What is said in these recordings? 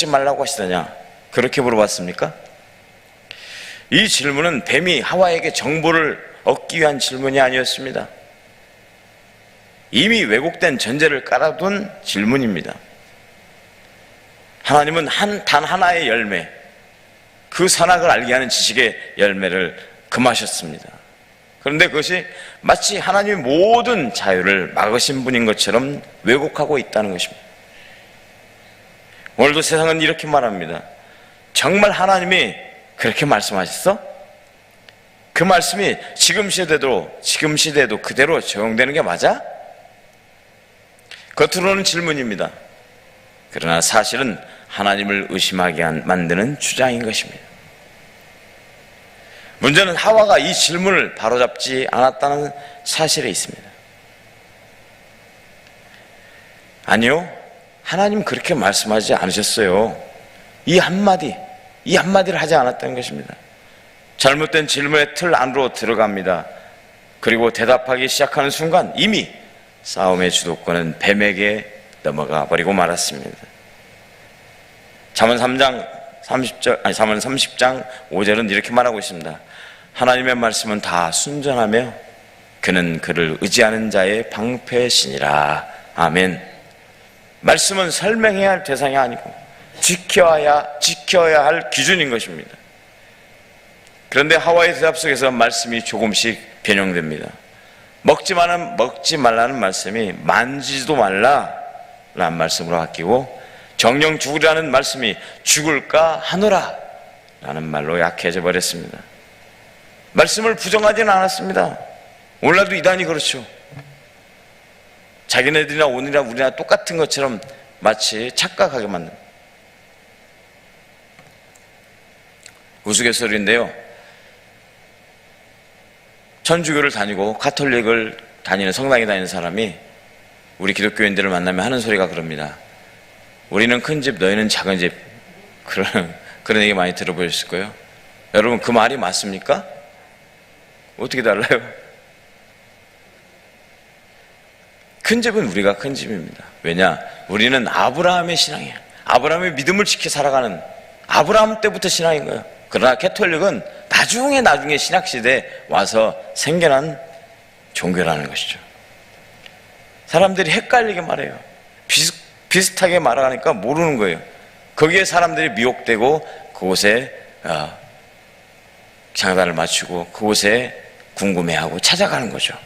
먹지 말라고 하시더냐? 그렇게 물어봤습니까? 이 질문은 뱀이 하와에게 정보를 얻기 위한 질문이 아니었습니다. 이미 왜곡된 전제를 깔아둔 질문입니다. 하나님은 단 하나의 열매, 그 선악을 알게 하는 지식의 열매를 금하셨습니다. 그런데 그것이 마치 하나님의 모든 자유를 막으신 분인 것처럼 왜곡하고 있다는 것입니다. 오늘도 세상은 이렇게 말합니다. 정말 하나님이 그렇게 말씀하셨어? 그 말씀이 지금 시대에도 그대로 적용되는 게 맞아? 겉으로는 질문입니다. 그러나 사실은 하나님을 의심하게 만드는 주장인 것입니다. 문제는 하와가 이 질문을 바로잡지 않았다는 사실에 있습니다. 아니요, 하나님 그렇게 말씀하지 않으셨어요. 이 한마디를 하지 않았다는 것입니다. 잘못된 질문의 틀 안으로 들어갑니다. 그리고 대답하기 시작하는 순간 이미 싸움의 주도권은 뱀에게 넘어가 버리고 말았습니다. 잠언 30장 5절은 이렇게 말하고 있습니다. 하나님의 말씀은 다 순전하며 그는 그를 의지하는 자의 방패시니라. 아멘. 말씀은 설명해야 할 대상이 아니고 지켜야 할 기준인 것입니다. 그런데 하와의 대답 속에서 말씀이 조금씩 변형됩니다. 먹지 말라는 말씀이 만지지도 말라라는 말씀으로 바뀌고, 정령 죽으라는 말씀이 죽을까 하노라 라는 말로 약해져 버렸습니다. 말씀을 부정하지는 않았습니다. 오늘날도 이단이 그렇죠. 자기네들이나 오늘이나 우리나 똑같은 것처럼 마치 착각하게 만듭니다. 우스갯소리인데요, 천주교를 다니고 가톨릭을 다니는 성당에 다니는 사람이 우리 기독교인들을 만나면 하는 소리가 그럽니다. 우리는 큰 집, 너희는 작은 집. 그런 얘기 많이 들어보셨을 거예요. 여러분, 그 말이 맞습니까? 어떻게 달라요? 큰 집은 우리가 큰 집입니다. 왜냐? 우리는 아브라함의 신앙이에요. 아브라함의 믿음을 지켜 살아가는 아브라함 때부터 신앙인 거예요. 그러나 캐톨릭은 나중에 신학시대에 와서 생겨난 종교라는 것이죠. 사람들이 헷갈리게 말해요. 비슷하게 말하니까 모르는 거예요. 거기에 사람들이 미혹되고 그곳에 장단을 맞추고 그곳에 궁금해하고 찾아가는 거죠.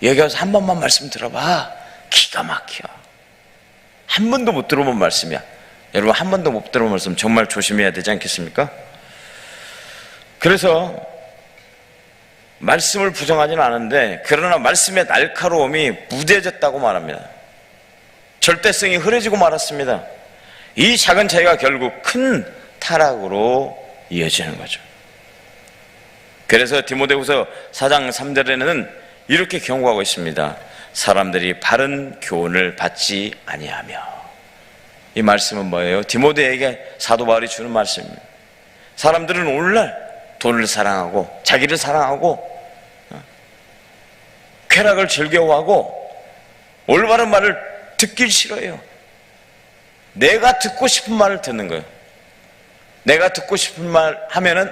여기 와서 한 번만 말씀 들어봐. 기가 막혀. 한 번도 못 들어본 말씀이야. 여러분, 한 번도 못 들어본 말씀 정말 조심해야 되지 않겠습니까? 그래서 말씀을 부정하지는 않은데, 그러나 말씀의 날카로움이 무뎌졌다고 말합니다. 절대성이 흐려지고 말았습니다. 이 작은 차이가 결국 큰 타락으로 이어지는 거죠. 그래서 디모데후서 4장 3절에는 이렇게 경고하고 있습니다. 사람들이 바른 교훈을 받지 아니하며. 이 말씀은 뭐예요? 디모데에게 사도 바울이 주는 말씀입니다. 사람들은 오늘날 돈을 사랑하고 자기를 사랑하고 쾌락을 즐겨하고 올바른 말을 듣기 싫어요. 내가 듣고 싶은 말을 듣는 거예요. 내가 듣고 싶은 말 하면은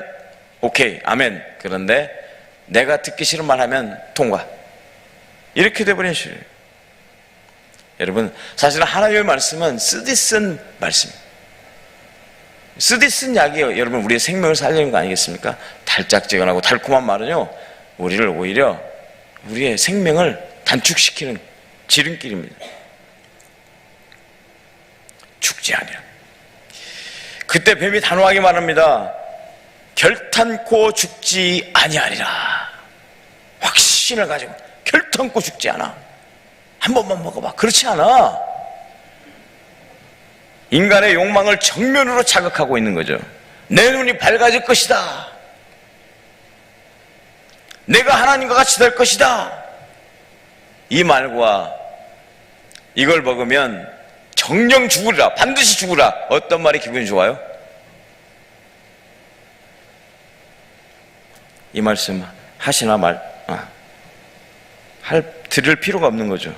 오케이, 아멘. 그런데 내가 듣기 싫은 말 하면 통과. 이렇게 돼버린 시대예요. 여러분, 사실은 하나님의 말씀은 쓰디쓴 말씀이에요. 쓰디쓴 약이에요. 여러분, 우리의 생명을 살리는 거 아니겠습니까? 달짝지근하고 달콤한 말은요, 우리를 오히려 우리의 생명을 단축시키는 지름길입니다. 죽지 아니라. 그때 뱀이 단호하게 말합니다. 결탄코 죽지 아니하리라. 확신을 가지고 결탄코 죽지 않아. 한 번만 먹어봐. 그렇지 않아. 인간의 욕망을 정면으로 자극하고 있는 거죠. 내 눈이 밝아질 것이다. 내가 하나님과 같이 될 것이다. 이 말과 이걸 먹으면 정령 죽으리라, 반드시 죽으라. 어떤 말이 기분이 좋아요? 이 말씀 하시나 들을 필요가 없는 거죠.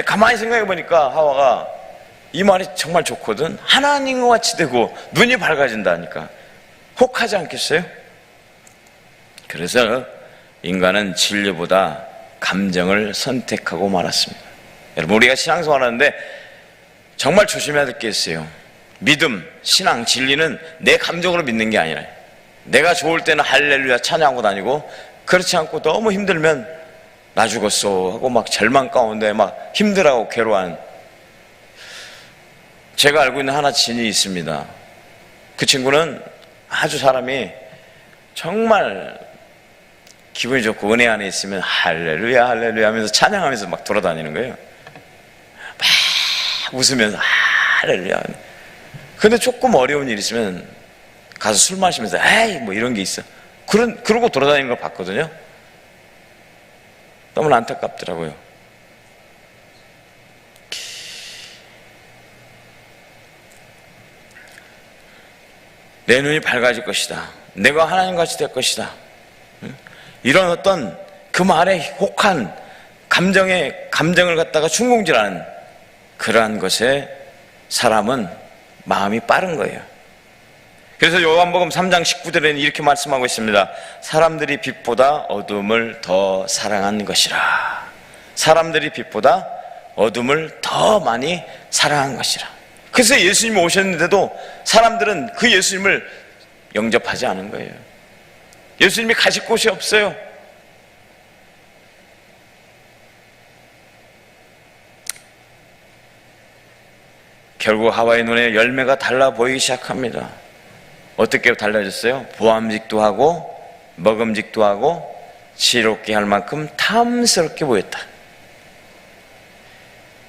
가만히 생각해 보니까 하와가 이 말이 정말 좋거든. 하나님과 같이 되고 눈이 밝아진다니까. 혹하지 않겠어요? 그래서 인간은 진리보다 감정을 선택하고 말았습니다. 여러분, 우리가 신앙생활 하는데 정말 조심해야 될 게 있어요. 믿음, 신앙, 진리는 내 감정으로 믿는 게 아니라, 내가 좋을 때는 할렐루야 찬양하고 다니고, 그렇지 않고 너무 힘들면 나 죽었어 하고 막 절망 가운데 막 힘들어하고 괴로워하는, 제가 알고 있는 하나 친이 있습니다. 그 친구는 아주 사람이 정말 기분이 좋고 은혜 안에 있으면 할렐루야 할렐루야 하면서 찬양하면서 막 돌아다니는 거예요. 막 웃으면서 할렐루야. 근데 조금 어려운 일 있으면 가서 술 마시면서 에이 뭐 이런 게 있어. 그러고 돌아다니는 걸 봤거든요. 너무 안타깝더라고요. 내 눈이 밝아질 것이다. 내가 하나님같이 될 것이다. 이런 어떤 그 말에 혹한 감정을 갖다가 충동질하는 그러한 것에 사람은 마음이 빠른 거예요. 그래서 요한복음 3장 19절에는 이렇게 말씀하고 있습니다. 사람들이 빛보다 어둠을 더 사랑한 것이라. 사람들이 빛보다 어둠을 더 많이 사랑한 것이라. 그래서 예수님이 오셨는데도 사람들은 그 예수님을 영접하지 않은 거예요. 예수님이 가실 곳이 없어요. 결국 하와의 눈에 열매가 달라 보이기 시작합니다. 어떻게 달라졌어요? 보암직도 하고 먹음직도 하고 지혜롭게 할 만큼 탐스럽게 보였다.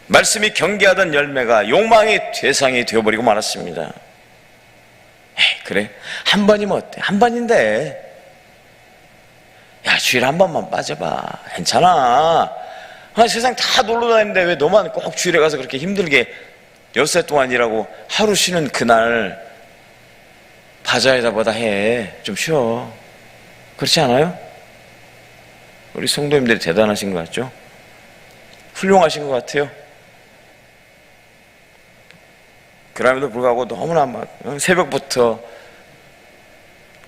말씀이 경계하던 열매가 욕망의 대상이 되어버리고 말았습니다. 에이, 그래? 한 번이면 어때? 한 번인데. 야, 주일에 한 번만 빠져봐. 괜찮아. 세상 다 놀러 다니는데 왜 너만 꼭 주일에 가서 그렇게 힘들게 엿새 동안 일하고 하루 쉬는 그날 바자회다 보다 해. 좀 쉬어. 그렇지 않아요? 우리 성도님들이 대단하신 것 같죠? 훌륭하신 것 같아요. 그럼에도 불구하고 너무나 막 새벽부터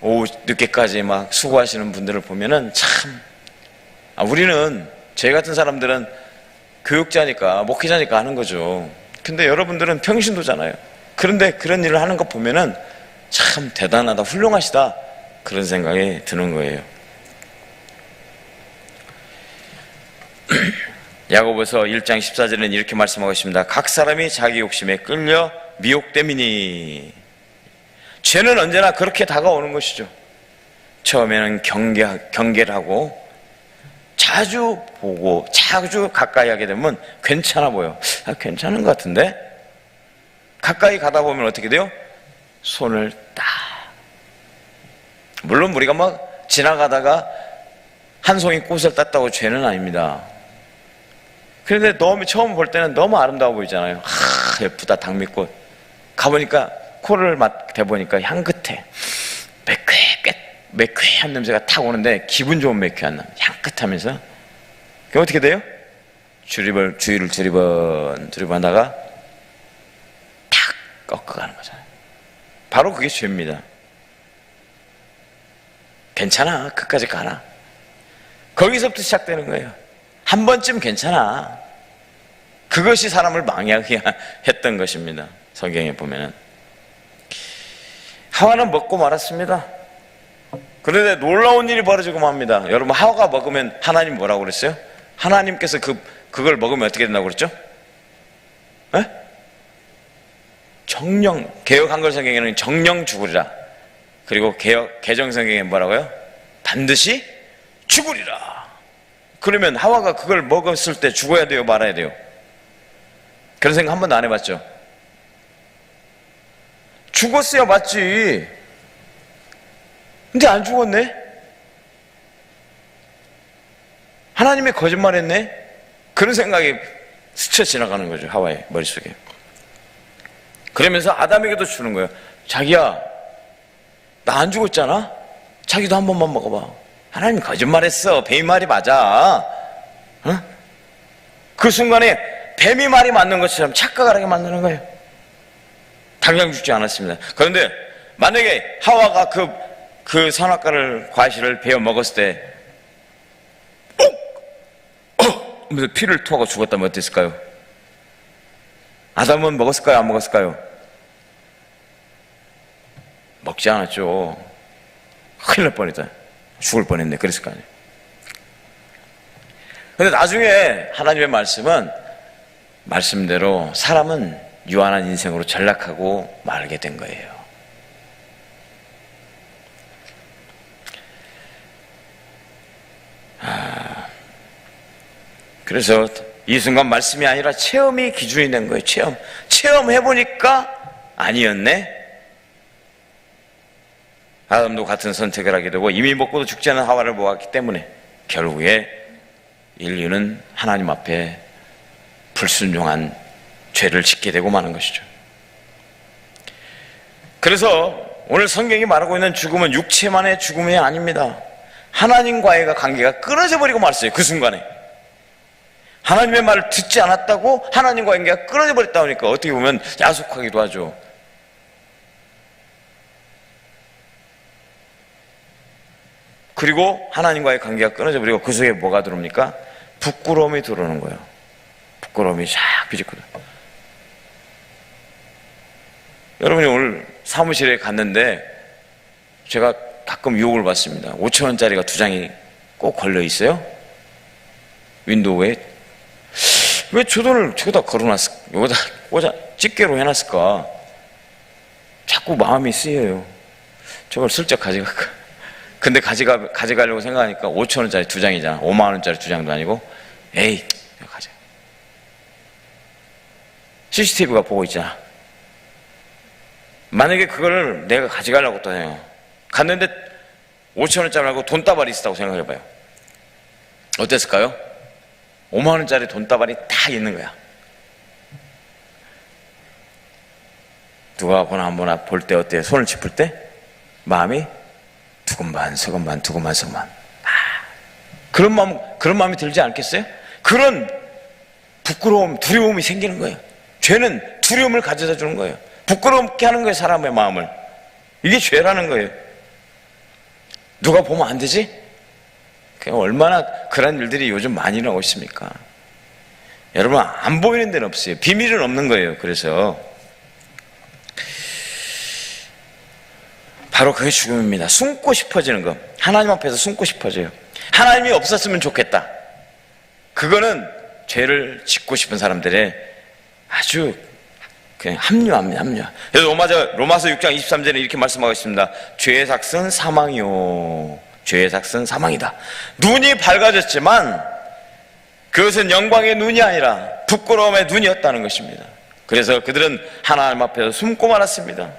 오후 늦게까지 막 수고하시는 분들을 보면은 참, 우리는, 저희 같은 사람들은 교육자니까, 목회자니까 하는 거죠. 근데 여러분들은 평신도잖아요. 그런데 그런 일을 하는 거 보면은 참 대단하다, 훌륭하시다, 그런 생각이 드는 거예요. 야고보서 1장 14절에는 이렇게 말씀하고 있습니다. 각 사람이 자기 욕심에 끌려 미혹됨이니. 죄는 언제나 그렇게 다가오는 것이죠. 처음에는 경계를 하고 자주 보고 자주 가까이 하게 되면 괜찮아 보여. 괜찮은 것 같은데? 가까이 가다 보면 어떻게 돼요? 손을 딱. 물론 우리가 막 지나가다가 한 송이 꽃을 땄다고 죄는 아닙니다. 그런데 너무 처음 볼 때는 너무 아름다워 보이잖아요. 예쁘다, 당미꽃. 가보니까 코를 대보니까 향긋해. 매쾌한 냄새가 탁 오는데 기분 좋은 매쾌한 냄새, 향긋하면서. 그게 어떻게 돼요? 주위를 두리번하다가 탁 꺾어가는 거잖아요. 바로 그게 죄입니다. 괜찮아, 끝까지 가라. 거기서부터 시작되는 거예요. 한 번쯤 괜찮아. 그것이 사람을 망하게 했던 것입니다. 성경에 보면은. 하와는 먹고 말았습니다. 그런데 놀라운 일이 벌어지고 맙니다. 여러분, 하와가 먹으면 하나님 뭐라고 그랬어요? 하나님께서 그걸 먹으면 어떻게 된다고 그랬죠? 에? 정령, 개역 한글 성경에는 정령 죽으리라. 그리고 개정 성경에 뭐라고요? 반드시 죽으리라. 그러면 하와가 그걸 먹었을 때 죽어야 돼요, 말아야 돼요? 그런 생각 한 번도 안 해봤죠? 죽었어야 맞지. 근데 안 죽었네? 하나님이 거짓말했네? 그런 생각이 스쳐 지나가는 거죠, 하와의 머릿속에. 그러면서 아담에게도 주는 거예요. 자기야, 나 안 죽었잖아? 자기도 한 번만 먹어봐. 하나님 거짓말했어. 뱀이 말이 맞아. 어? 그 순간에 뱀이 말이 맞는 것처럼 착각을 하게 만드는 거예요. 당장 죽지 않았습니다. 그런데 만약에 하와가 그 선악과를 과실을 베어 먹었을 때 하면서 피를 토하고 죽었다면 어땠을까요? 아담은 먹었을까요? 안 먹었을까요? 먹지 않았죠. 큰일 날 뻔했다. 죽을 뻔했네. 그랬을 거 아니에요. 근데 나중에 하나님의 말씀은 말씀대로 사람은 유한한 인생으로 전락하고 말게 된 거예요. 그래서 이 순간 말씀이 아니라 체험이 기준이 된 거예요. 체험해보니까 아니었네. 아담도 같은 선택을 하게 되고 이미 먹고도 죽지 않은 하와를 보았기 때문에 결국에 인류는 하나님 앞에 불순종한 죄를 짓게 되고 마는 것이죠. 그래서 오늘 성경이 말하고 있는 죽음은 육체만의 죽음이 아닙니다. 하나님과의 관계가 끊어져 버리고 말았어요. 그 순간에 하나님의 말을 듣지 않았다고 하나님과의 관계가 끊어져 버렸다 보니까 어떻게 보면 야속하기도 하죠. 그리고 하나님과의 관계가 끊어져 버리고 그 속에 뭐가 들어옵니까? 부끄러움이 들어오는 거예요. 부끄러움이 샥 비집거려. 여러분이 오늘 사무실에 갔는데 제가 가끔 유혹을 받습니다. 5,000원짜리가 2장이 꼭 걸려 있어요. 윈도우에. 왜 저 돈을 저기다 걸어놨을까? 여기다 꽂아 집게로 해놨을까? 자꾸 마음이 쓰여요. 저걸 슬쩍 가져갈까? 근데 가져가려고 생각하니까 5,000원짜리 2장이잖아. 5만원짜리 2장도 아니고. 에이, 가져. CCTV가 보고 있잖아. 만약에 그걸 내가 가져가려고 또 해요. 갔는데 5,000원짜리 말고 돈다발이 있었다고 생각해봐요. 어땠을까요? 5만원짜리 돈다발이 딱 있는 거야. 누가 보나 안 보나 볼 때 어때요? 손을 짚을 때? 마음이 두근반 서근반 두근반 서근반. 그런 마음이 들지 않겠어요? 그런 부끄러움, 두려움이 생기는 거예요. 죄는 두려움을 가져다 주는 거예요. 부끄럽게 하는 거예요. 사람의 마음을. 이게 죄라는 거예요. 누가 보면 안 되지? 얼마나 그런 일들이 요즘 많이 나오고 있습니까? 여러분, 안 보이는 데는 없어요. 비밀은 없는 거예요. 그래서 바로 그게 죽음입니다. 숨고 싶어지는 거. 하나님 앞에서 숨고 싶어져요. 하나님이 없었으면 좋겠다. 그거는 죄를 짓고 싶은 사람들의 아주 그냥 합리화입니다. 그래서 로마서 6장 23절에 이렇게 말씀하고 있습니다. 죄의 삭은 사망이요. 죄의 삭은 사망이다. 눈이 밝아졌지만 그것은 영광의 눈이 아니라 부끄러움의 눈이었다는 것입니다. 그래서 그들은 하나님 앞에서 숨고 말았습니다.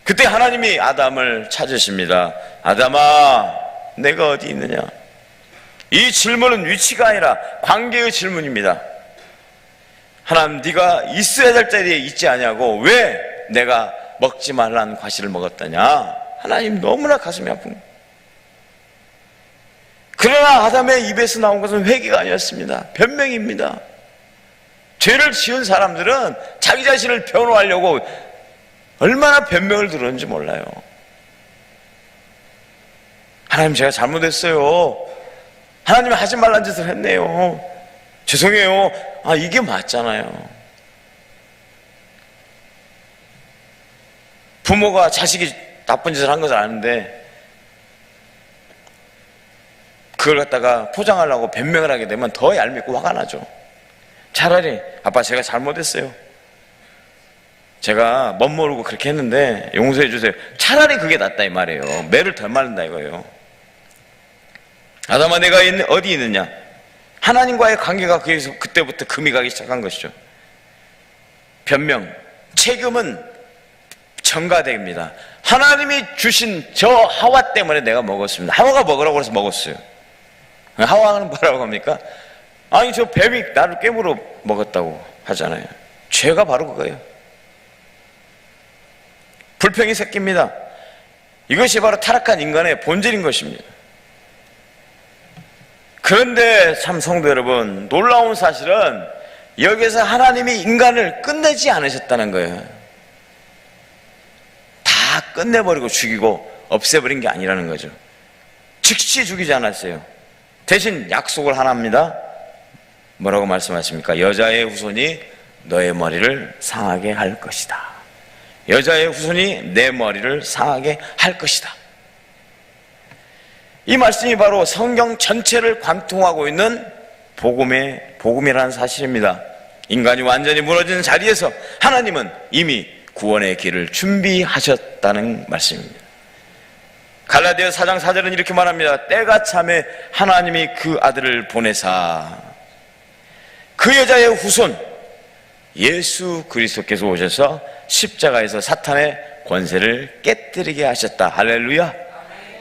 그때 하나님이 아담을 찾으십니다. 아담아, 내가 어디 있느냐? 이 질문은 위치가 아니라 관계의 질문입니다. 하나님, 네가 있어야 될 자리에 있지 않냐고 왜 내가 먹지 말라는 과실을 먹었다냐? 하나님 너무나 가슴이 아픈 거예요. 그러나 아담의 입에서 나온 것은 회개가 아니었습니다. 변명입니다. 죄를 지은 사람들은 자기 자신을 변호하려고 얼마나 변명을 들었는지 몰라요. 하나님, 제가 잘못했어요. 하나님이 하지 말란 짓을 했네요. 죄송해요. 이게 맞잖아요. 부모가 자식이 나쁜 짓을 한 것을 아는데 그걸 갖다가 포장하려고 변명을 하게 되면 더 얄밉고 화가 나죠. 차라리 아빠, 제가 잘못했어요. 제가 멋모르고 그렇게 했는데 용서해 주세요. 차라리 그게 낫다 이 말이에요. 매를 덜 맞는다 이거예요. 아담아, 내가 어디 있느냐? 하나님과의 관계가 그때부터 금이 가기 시작한 것이죠. 변명, 책임은 전가됩니다. 하나님이 주신 저 하와 때문에 내가 먹었습니다. 하와가 먹으라고 해서 먹었어요. 하와는 뭐라고 합니까? 아니, 저 뱀이 나를 깨물어 먹었다고 하잖아요. 죄가 바로 그거예요. 불평이 섞입니다. 이것이 바로 타락한 인간의 본질인 것입니다. 그런데 참 성도 여러분, 놀라운 사실은 여기서 하나님이 인간을 끝내지 않으셨다는 거예요. 다 끝내버리고 죽이고 없애버린 게 아니라는 거죠. 즉시 죽이지 않았어요. 대신 약속을 하나 합니다. 뭐라고 말씀하십니까? 여자의 후손이 너의 머리를 상하게 할 것이다. 여자의 후손이 내 머리를 상하게 할 것이다. 이 말씀이 바로 성경 전체를 관통하고 있는 복음이라는 사실입니다. 인간이 완전히 무너진 자리에서 하나님은 이미 구원의 길을 준비하셨다는 말씀입니다. 갈라디아 4장 4절은 이렇게 말합니다. 때가 참에 하나님이 그 아들을 보내사 그 여자의 후손 예수 그리스도께서 오셔서 십자가에서 사탄의 권세를 깨뜨리게 하셨다. 할렐루야.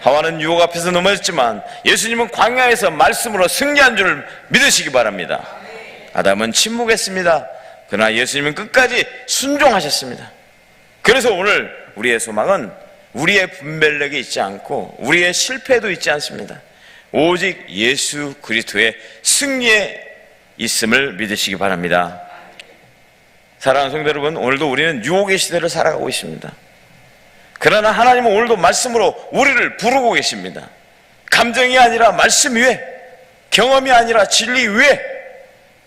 하와는 유혹 앞에서 넘어졌지만 예수님은 광야에서 말씀으로 승리한 줄을 믿으시기 바랍니다. 아담은 침묵했습니다. 그러나 예수님은 끝까지 순종하셨습니다. 그래서 오늘 우리의 소망은 우리의 분별력이 있지 않고 우리의 실패도 있지 않습니다. 오직 예수 그리스도의 승리에 있음을 믿으시기 바랍니다. 사랑하는 성도 여러분, 오늘도 우리는 유혹의 시대를 살아가고 있습니다. 그러나 하나님은 오늘도 말씀으로 우리를 부르고 계십니다. 감정이 아니라 말씀 위에, 경험이 아니라 진리 위에,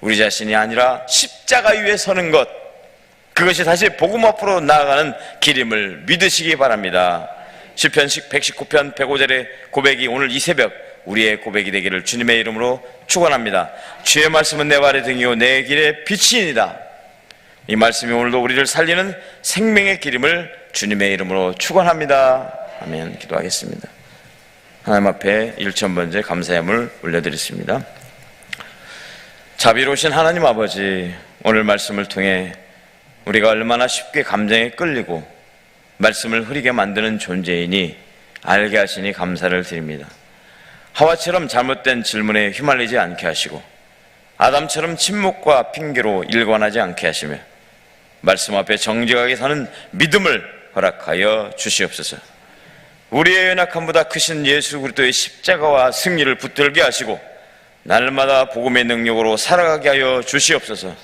우리 자신이 아니라 십자가 위에 서는 것, 그것이 다시 복음 앞으로 나아가는 길임을 믿으시기 바랍니다. 시편 119편 105절의 고백이 오늘 이 새벽 우리의 고백이 되기를 주님의 이름으로 축원합니다. 주의 말씀은 내 발의 등이요 내 길의 빛이니이다. 이 말씀이 오늘도 우리를 살리는 생명의 길임을 주님의 이름으로 축원합니다. 아멘. 기도하겠습니다. 하나님 앞에 1000번째 감사의 물 올려드렸습니다. 자비로우신 하나님 아버지, 오늘 말씀을 통해 우리가 얼마나 쉽게 감정에 끌리고 말씀을 흐리게 만드는 존재이니 알게 하시니 감사를 드립니다. 하와처럼 잘못된 질문에 휘말리지 않게 하시고 아담처럼 침묵과 핑계로 일관하지 않게 하시며 말씀 앞에 정직하게 사는 믿음을 허락하여 주시옵소서. 우리의 연약함보다 크신 예수 그리스도의 십자가와 승리를 붙들게 하시고 날마다 복음의 능력으로 살아가게 하여 주시옵소서.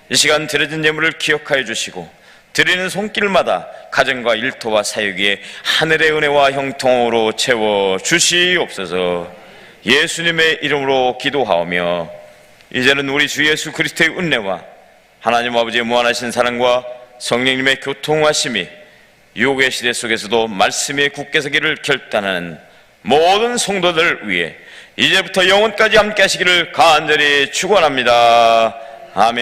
이 시간 드려진 예물을 기억하여 주시고 드리는 손길마다 가정과 일터와 사역에 하늘의 은혜와 형통으로 채워 주시옵소서. 예수님의 이름으로 기도하오며 이제는 우리 주 예수 그리스도의 은혜와 하나님 아버지의 무한하신 사랑과 성령님의 교통하심이 유혹의 시대 속에서도 말씀에 굳게 서기를 결단하는 모든 성도들 위해 이제부터 영원까지 함께 하시기를 간절히 축원합니다. 아멘.